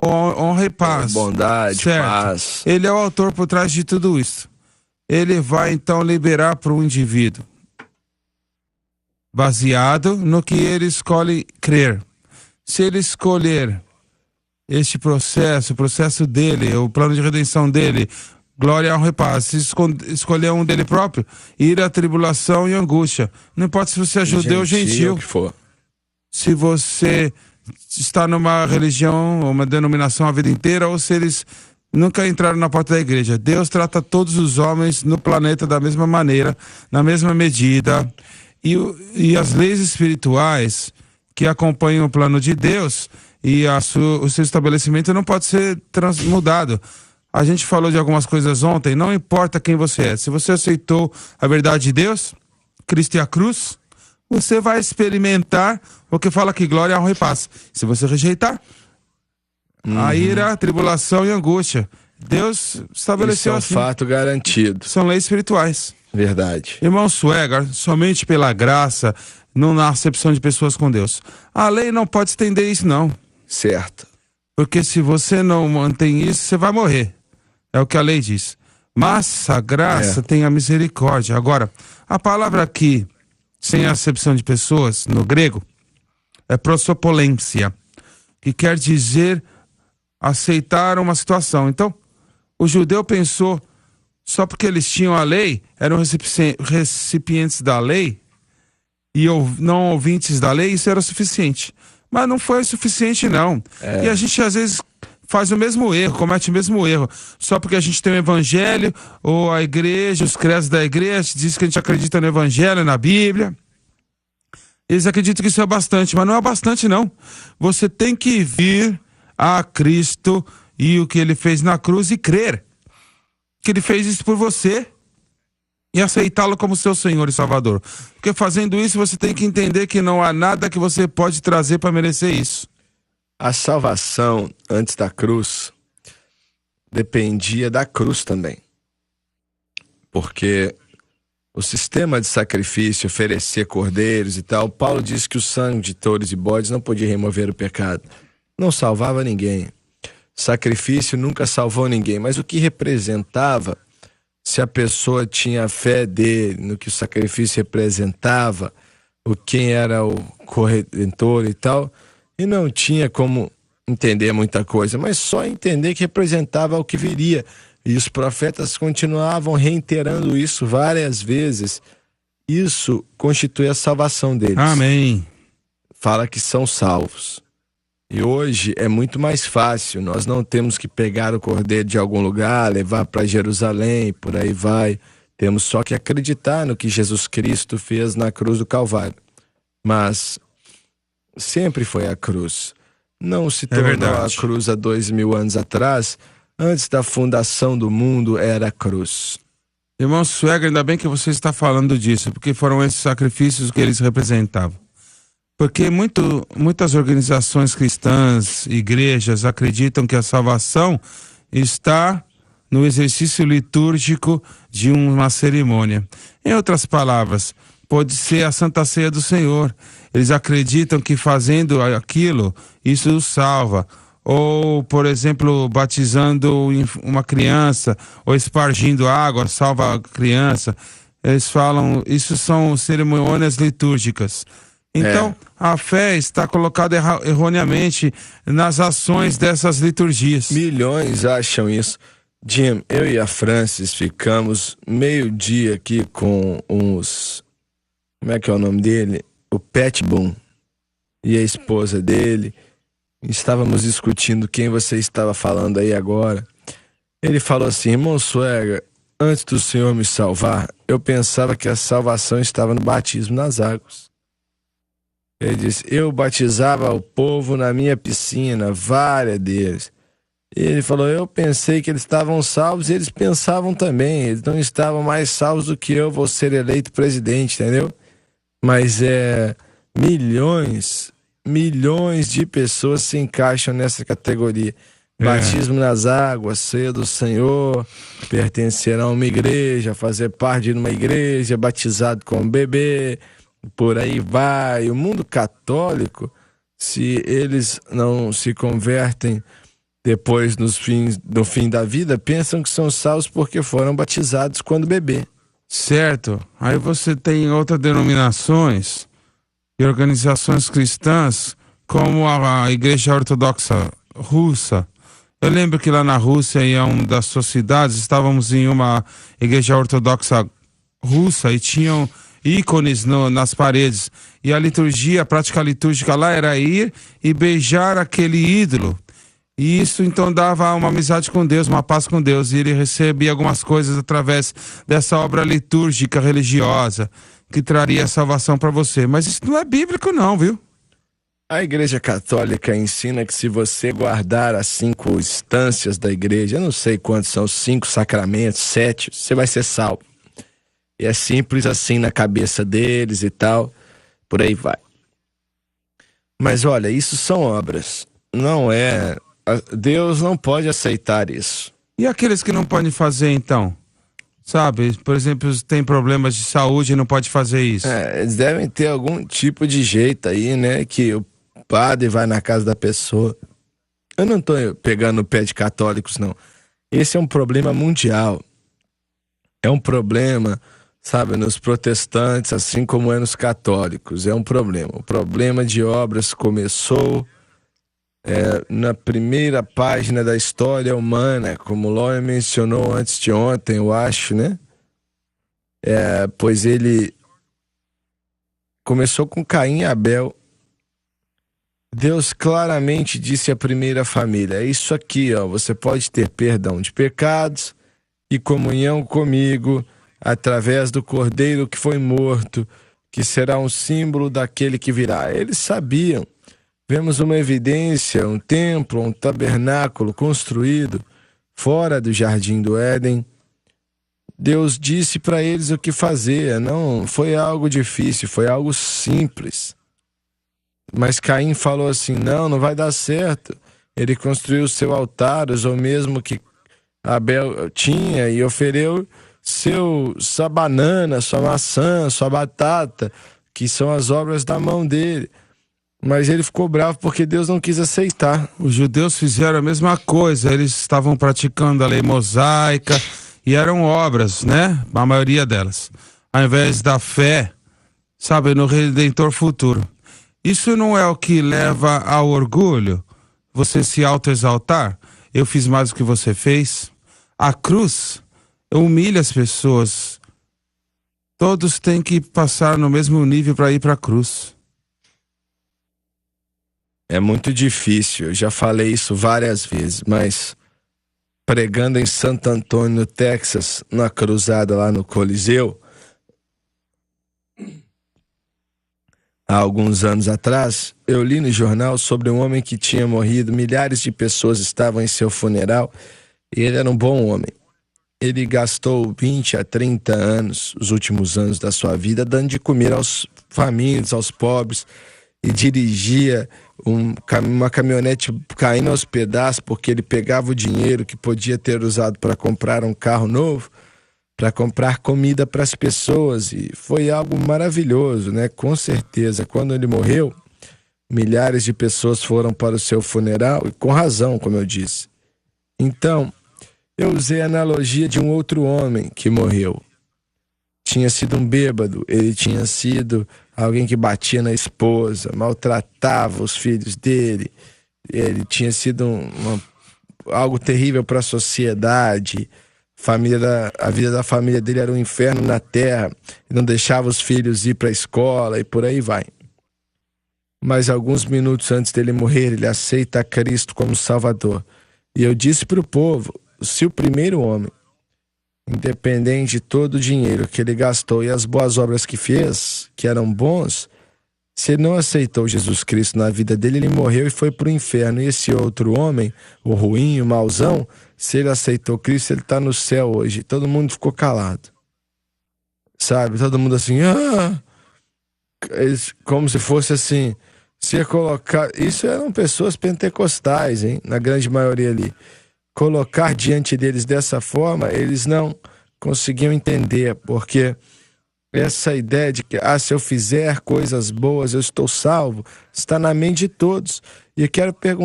honra e paz. Bondade, certo? paz. Ele é o autor por trás de tudo isso. Ele vai então liberar para o indivíduo, baseado no que ele escolhe crer. Se ele escolher este processo, o processo dele, o plano de redenção dele, glória, honra e paz. Se escolher um dele próprio, ira, tribulação e angústia. Não importa se você é judeu ou gentil. Que for. Se você está numa religião, uma denominação a vida inteira, ou se eles nunca entraram na porta da igreja. Deus trata todos os homens no planeta da mesma maneira, na mesma medida. E as leis espirituais que acompanham o plano de Deus e o seu estabelecimento não pode ser mudado. A gente falou de algumas coisas ontem, não importa quem você é. Se você aceitou a verdade de Deus, Cristo e a cruz, você vai experimentar o que fala que glória, honra e paz. Se você rejeitar, a ira, a tribulação e a angústia. Deus estabeleceu isso é um fato garantido. São leis espirituais. Verdade. Irmão Swagger, somente pela graça, não na acepção de pessoas com Deus. A lei não pode estender isso, não. Certo. Porque se você não mantém isso, você vai morrer. É o que a lei diz. Mas a graça tem a misericórdia. Agora, a palavra aqui, sem acepção de pessoas, no grego, é prosopolência, que quer dizer aceitar uma situação. Então, o judeu pensou, só porque eles tinham a lei, eram recipientes da lei, e não ouvintes da lei, isso era suficiente. Mas não foi o suficiente, não. E a gente, às vezes, faz o mesmo erro, comete o mesmo erro. Só porque a gente tem o evangelho, ou a igreja, os credos da igreja, diz que a gente acredita no evangelho, na Bíblia. Eles acreditam que isso é bastante, mas não é bastante, não. Você tem que vir a Cristo e o que ele fez na cruz e crer que ele fez isso por você e aceitá-lo como seu Senhor e Salvador. Porque fazendo isso você tem que entender que não há nada que você pode trazer para merecer isso. A salvação antes da cruz dependia da cruz também. Porque o sistema de sacrifício, oferecer cordeiros e tal, Paulo disse que o sangue de touros e bodes não podia remover o pecado. Não salvava ninguém. Sacrifício nunca salvou ninguém. Mas o que representava, se a pessoa tinha fé dele, no que o sacrifício representava, quem era o corredentor e tal, e não tinha como entender muita coisa, mas só entender que representava o que viria. E os profetas continuavam reiterando isso várias vezes. Isso constitui a salvação deles. Amém. Fala que são salvos. E hoje é muito mais fácil. Nós não temos que pegar o cordeiro de algum lugar, levar para Jerusalém, por aí vai. Temos só que acreditar no que Jesus Cristo fez na cruz do Calvário. Mas sempre foi a cruz. Não se tornou a cruz há 2000 anos atrás. Antes da fundação do mundo era a cruz. Irmão Swagger, ainda bem que você está falando disso, porque foram esses sacrifícios que eles representavam. Porque muitas organizações cristãs, igrejas, acreditam que a salvação está no exercício litúrgico de uma cerimônia. Em outras palavras, pode ser a Santa Ceia do Senhor. Eles acreditam que fazendo aquilo, isso os salva. Ou, por exemplo, batizando uma criança, ou espargindo água, salva a criança. Eles falam, isso são cerimônias litúrgicas. Então, a fé está colocada erroneamente nas ações dessas liturgias. Milhões acham isso. Jim, eu e a Francis ficamos meio-dia aqui com uns... Como é que é o nome dele? O Pat Boone e a esposa dele. Estávamos discutindo quem você estava falando aí agora. Ele falou assim: irmão Swagger, antes do Senhor me salvar, eu pensava que a salvação estava no batismo nas águas. Ele disse: eu batizava o povo na minha piscina, várias deles. E ele falou: eu pensei que eles estavam salvos, e eles pensavam também. Eles não estavam mais salvos do que eu vou ser eleito presidente, entendeu? Mas milhões de pessoas se encaixam nessa categoria. Batismo nas águas, ceia do Senhor, pertencer a uma igreja, fazer parte de uma igreja, batizado como bebê, por aí vai. O mundo católico, se eles não se convertem depois, no fim da vida, pensam que são salvos porque foram batizados quando bebê. Certo. Aí você tem outras denominações e organizações cristãs, como a Igreja Ortodoxa Russa. Eu lembro que lá na Rússia, em uma das suas cidades, estávamos em uma Igreja Ortodoxa Russa e tinham ícones nas paredes. E a liturgia, a prática litúrgica lá era ir e beijar aquele ídolo. E isso então dava uma amizade com Deus, uma paz com Deus. E ele recebia algumas coisas através dessa obra litúrgica religiosa que traria salvação para você. Mas isso não é bíblico não, viu? A Igreja Católica ensina que se você guardar as 5 instâncias da igreja, eu não sei quantos são, 5 sacramentos, 7, você vai ser salvo. E é simples assim na cabeça deles e tal, por aí vai. Mas olha, isso são obras, não é... Deus não pode aceitar isso. E aqueles que não podem fazer então? Sabe, por exemplo, tem problemas de saúde e não pode fazer isso. Eles devem ter algum tipo de jeito aí, né, que o padre vai na casa da pessoa. Eu não tô pegando o pé de católicos, não. Esse é um problema mundial. É um problema, sabe, nos protestantes, assim como é nos católicos. É um problema. O problema de obras começou na primeira página da história humana, como Lóia mencionou antes de ontem, eu acho, né? Pois ele começou com Caim e Abel. Deus claramente disse à primeira família: é isso aqui, ó, você pode ter perdão de pecados e comunhão comigo através do Cordeiro que foi morto, que será um símbolo daquele que virá. Eles sabiam. Vemos uma evidência, um templo, um tabernáculo construído fora do jardim do Éden. Deus disse para eles o que fazer. Não foi algo difícil, foi algo simples. Mas Caim falou assim: não vai dar certo. Ele construiu o seu altar, usou o mesmo que Abel tinha e ofereceu sua banana, sua maçã, sua batata, que são as obras da mão dele. Mas ele ficou bravo porque Deus não quis aceitar. Os judeus fizeram a mesma coisa, eles estavam praticando a lei mosaica e eram obras, né? A maioria delas. Ao invés da fé, sabe, no Redentor futuro. Isso não é o que leva ao orgulho? Você se autoexaltar? Eu fiz mais do que você fez? A cruz humilha as pessoas. Todos têm que passar no mesmo nível para ir para a cruz. É muito difícil, eu já falei isso várias vezes, mas pregando em Santo Antônio, no Texas, na cruzada lá no Coliseu, há alguns anos atrás, eu li no jornal sobre um homem que tinha morrido, milhares de pessoas estavam em seu funeral, e ele era um bom homem. Ele gastou 20 a 30 anos, os últimos anos da sua vida, dando de comer aos famintos, aos pobres, e dirigia uma caminhonete caindo aos pedaços porque ele pegava o dinheiro que podia ter usado para comprar um carro novo, para comprar comida para as pessoas, e foi algo maravilhoso, né? Com certeza, quando ele morreu, milhares de pessoas foram para o seu funeral, e com razão, como eu disse. Então, eu usei a analogia de um outro homem que morreu. Tinha sido um bêbado, ele tinha sido alguém que batia na esposa, maltratava os filhos dele, ele tinha sido algo terrível para a sociedade. A vida da família dele era um inferno na terra, não deixava os filhos ir para a escola e por aí vai. Mas alguns minutos antes dele morrer, ele aceita a Cristo como Salvador. E eu disse para o povo: se o primeiro homem, independente de todo o dinheiro que ele gastou e as boas obras que fez, que eram bons, se ele não aceitou Jesus Cristo na vida dele, ele morreu e foi para o inferno. E esse outro homem, o ruim, o mauzão, se ele aceitou Cristo, ele está no céu hoje. Todo mundo ficou calado. Sabe? Todo mundo assim, como se fosse assim, se ia colocar... Isso eram pessoas pentecostais, hein? Na grande maioria ali. Colocar diante deles dessa forma, eles não conseguiam entender, porque essa ideia de que, se eu fizer coisas boas, eu estou salvo, está na mente de todos. E eu quero perguntar,